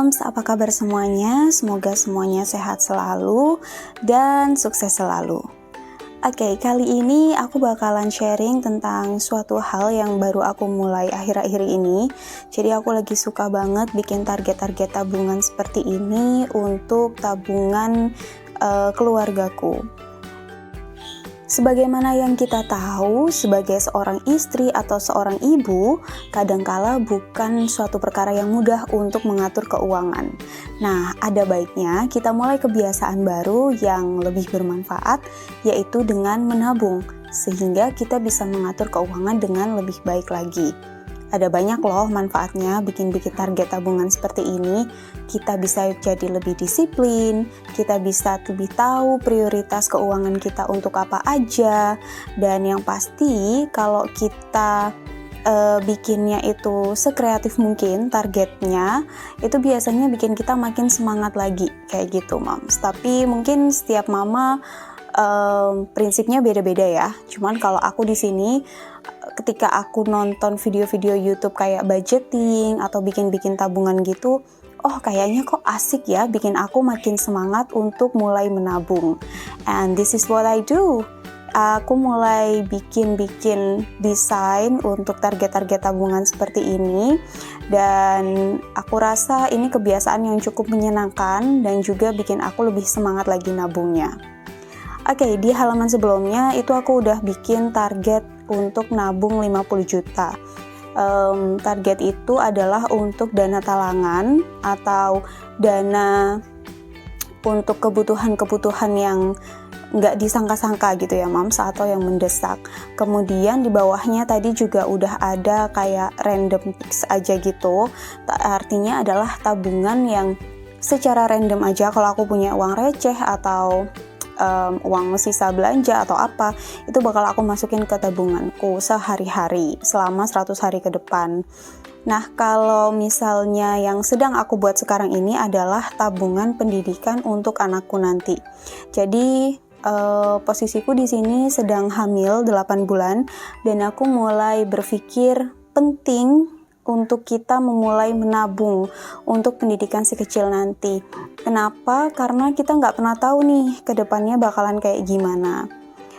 Moms, apa kabar semuanya? Semoga semuanya sehat selalu dan sukses selalu. Oke, kali ini aku bakalan sharing tentang suatu hal yang baru aku mulai akhir-akhir ini. Jadi aku lagi suka banget bikin target-target tabungan seperti ini untuk tabungan keluargaku. Sebagaimana yang kita tahu, sebagai seorang istri atau seorang ibu, kadangkala bukan suatu perkara yang mudah untuk mengatur keuangan. Nah, ada baiknya kita mulai kebiasaan baru yang lebih bermanfaat, yaitu dengan menabung, sehingga kita bisa mengatur keuangan dengan lebih baik lagi. Ada banyak loh manfaatnya bikin target tabungan seperti ini. Kita bisa jadi lebih disiplin, kita bisa lebih tahu prioritas keuangan kita untuk apa aja. Dan yang pasti kalau kita bikinnya itu sekreatif mungkin targetnya, itu biasanya bikin kita makin semangat lagi kayak gitu, Moms. Tapi mungkin setiap mama prinsipnya beda-beda ya. Cuman kalau aku di sini ketika aku nonton video-video YouTube kayak budgeting atau bikin tabungan gitu, oh kayaknya kok asik ya, bikin aku makin semangat untuk mulai menabung. And this is what I do. Aku mulai bikin desain untuk target-target tabungan seperti ini, dan aku rasa ini kebiasaan yang cukup menyenangkan dan juga bikin aku lebih semangat lagi nabungnya. Oke, di halaman sebelumnya itu aku udah bikin target untuk nabung 50 juta. Target itu adalah untuk dana talangan atau dana untuk kebutuhan-kebutuhan yang nggak disangka-sangka gitu ya, Moms, atau yang mendesak. Kemudian di bawahnya tadi juga udah ada kayak random picks aja gitu. Artinya adalah tabungan yang secara random aja, kalau aku punya uang receh atau uang sisa belanja atau apa, itu bakal aku masukin ke tabunganku sehari-hari selama 100 hari ke depan. Nah, kalau misalnya yang sedang aku buat sekarang ini adalah tabungan pendidikan untuk anakku nanti. Jadi posisiku di sini sedang hamil 8 bulan dan aku mulai berpikir penting untuk kita memulai menabung untuk pendidikan si kecil nanti. Kenapa? Karena kita nggak pernah tahu nih ke depannya bakalan kayak gimana.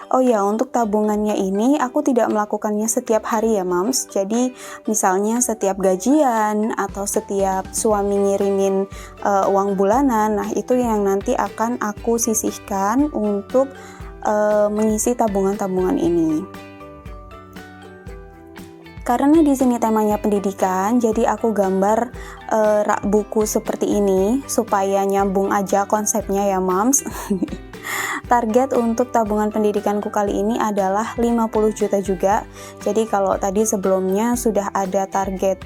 Oh ya, untuk tabungannya ini aku tidak melakukannya setiap hari ya, Moms. Jadi misalnya setiap gajian atau setiap suami ngirimin uang bulanan, nah itu yang nanti akan aku sisihkan untuk mengisi tabungan-tabungan ini. Karena di sini temanya pendidikan, jadi aku gambar rak buku seperti ini supaya nyambung aja konsepnya ya, Moms. Target untuk tabungan pendidikanku kali ini adalah 50 juta juga. Jadi kalau tadi sebelumnya sudah ada target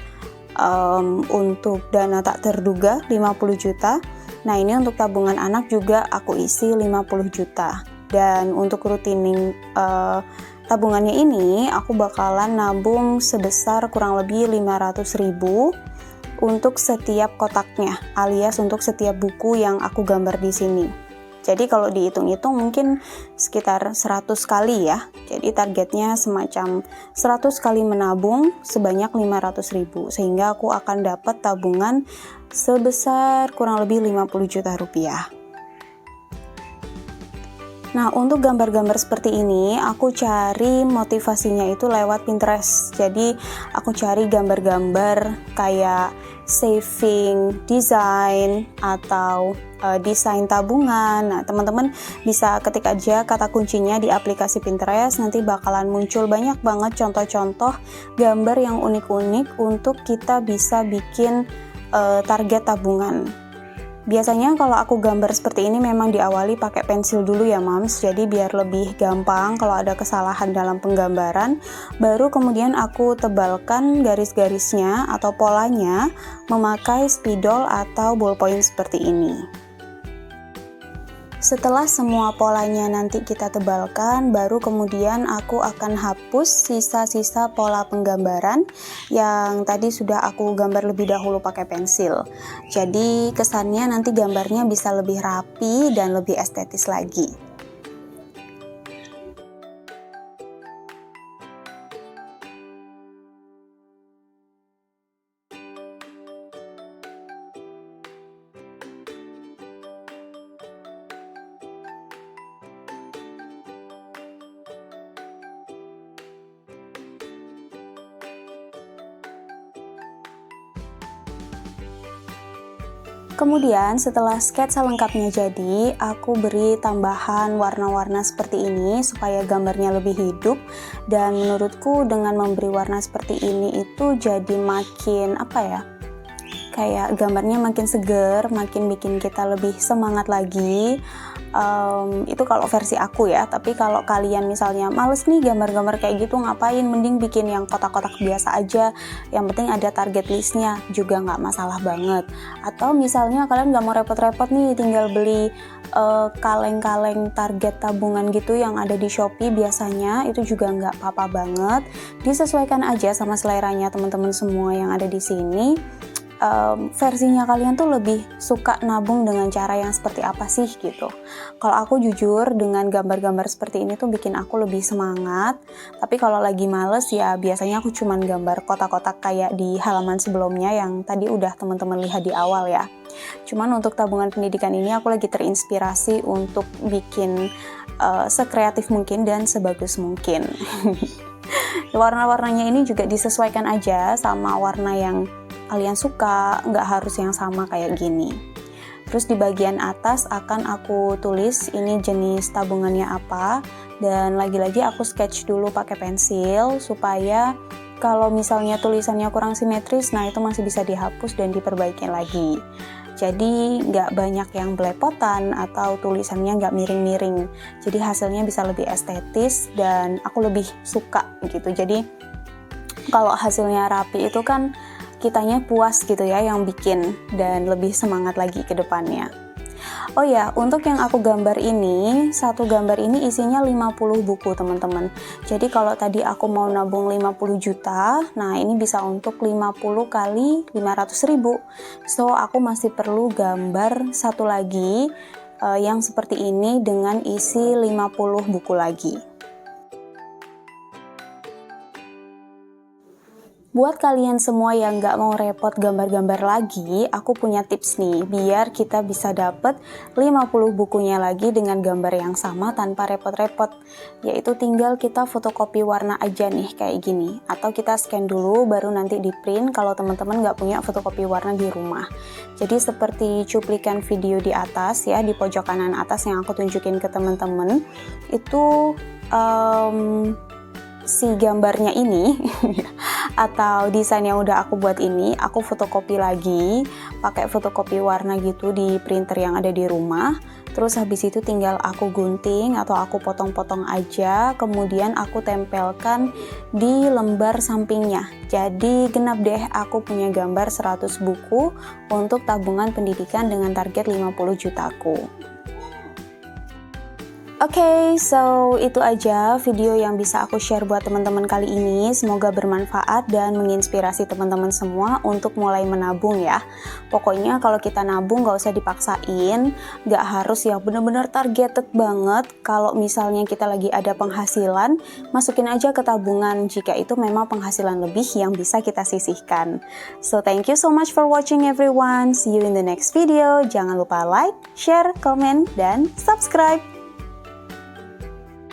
untuk dana tak terduga 50 juta. Nah, ini untuk tabungan anak juga aku isi 50 juta. Dan untuk rutining tabungannya ini aku bakalan nabung sebesar kurang lebih 500.000 untuk setiap kotaknya, alias untuk setiap buku yang aku gambar di sini. Jadi kalau dihitung-hitung mungkin sekitar 100 kali ya. Jadi targetnya semacam 100 kali menabung sebanyak 500.000, sehingga aku akan dapat tabungan sebesar kurang lebih 50 juta rupiah. Nah, untuk gambar-gambar seperti ini, aku cari motivasinya itu lewat Pinterest. Jadi, aku cari gambar-gambar kayak saving design atau desain tabungan. Nah, teman-teman bisa ketik aja kata kuncinya di aplikasi Pinterest, nanti bakalan muncul banyak banget contoh-contoh gambar yang unik-unik untuk kita bisa bikin target tabungan. Biasanya kalau aku gambar seperti ini memang diawali pakai pensil dulu ya, Moms. Jadi biar lebih gampang kalau ada kesalahan dalam penggambaran, baru kemudian aku tebalkan garis-garisnya atau polanya memakai spidol atau ballpoint seperti ini. Setelah semua polanya nanti kita tebalkan, baru kemudian aku akan hapus sisa-sisa pola penggambaran yang tadi sudah aku gambar lebih dahulu pakai pensil. Jadi kesannya nanti gambarnya bisa lebih rapi dan lebih estetis lagi. Kemudian setelah sketsa lengkapnya jadi, aku beri tambahan warna-warna seperti ini supaya gambarnya lebih hidup, dan menurutku dengan memberi warna seperti ini itu jadi makin kayak gambarnya makin seger, makin bikin kita lebih semangat lagi. Itu kalau versi aku ya, tapi kalau kalian misalnya males nih gambar-gambar kayak gitu, ngapain, mending bikin yang kotak-kotak biasa aja, yang penting ada target listnya, juga nggak masalah banget. Atau misalnya kalian nggak mau repot-repot nih, tinggal beli kaleng-kaleng target tabungan gitu yang ada di Shopee biasanya, itu juga nggak apa-apa banget. Disesuaikan aja sama seleranya teman-teman semua yang ada di sini. Versinya kalian tuh lebih suka nabung dengan cara yang seperti apa sih gitu. Kalau aku jujur dengan gambar-gambar seperti ini tuh bikin aku lebih semangat, tapi kalau lagi males ya biasanya aku cuman gambar kotak-kotak kayak di halaman sebelumnya yang tadi udah teman-teman lihat di awal ya. Cuman untuk tabungan pendidikan ini aku lagi terinspirasi untuk bikin sekreatif mungkin dan sebagus mungkin. Warna-warnanya ini juga disesuaikan aja sama warna yang kalian suka, nggak harus yang sama kayak gini. Terus di bagian atas akan aku tulis ini jenis tabungannya apa, dan lagi-lagi aku sketch dulu pakai pensil supaya kalau misalnya tulisannya kurang simetris, nah itu masih bisa dihapus dan diperbaiki lagi. Jadi nggak banyak yang belepotan atau tulisannya nggak miring-miring. Jadi hasilnya bisa lebih estetis dan aku lebih suka gitu. Jadi kalau hasilnya rapi itu kan kitanya puas gitu ya yang bikin, dan lebih semangat lagi ke depannya. Oh ya, untuk yang aku gambar ini, satu gambar ini isinya 50 buku teman-teman. Jadi kalau tadi aku mau nabung 50 juta, nah ini bisa untuk 50 kali 500.000. So aku masih perlu gambar satu lagi yang seperti ini dengan isi 50 buku lagi. Buat kalian semua yang nggak mau repot gambar-gambar lagi, aku punya tips nih, biar kita bisa dapet 50 bukunya lagi dengan gambar yang sama tanpa repot-repot. Yaitu tinggal kita fotokopi warna aja nih, kayak gini. Atau kita scan dulu, baru nanti di print kalau teman-teman nggak punya fotokopi warna di rumah. Jadi seperti cuplikan video di atas ya, di pojok kanan atas yang aku tunjukin ke teman-teman, itu si gambarnya ini atau desain yang udah aku buat ini aku fotokopi lagi pakai fotokopi warna gitu di printer yang ada di rumah. Terus habis itu tinggal aku gunting atau aku potong-potong aja, kemudian aku tempelkan di lembar sampingnya. Jadi genap deh, aku punya gambar 100 buku untuk tabungan pendidikan dengan target 50 jutaku. Oke, so itu aja video yang bisa aku share buat teman-teman kali ini. Semoga bermanfaat dan menginspirasi teman-teman semua untuk mulai menabung ya. Pokoknya kalau kita nabung gak usah dipaksain, gak harus ya bener-bener targeted banget. Kalau misalnya kita lagi ada penghasilan, masukin aja ke tabungan jika itu memang penghasilan lebih yang bisa kita sisihkan. So thank you so much for watching everyone. See you in the next video. Jangan lupa like, share, comment, dan subscribe.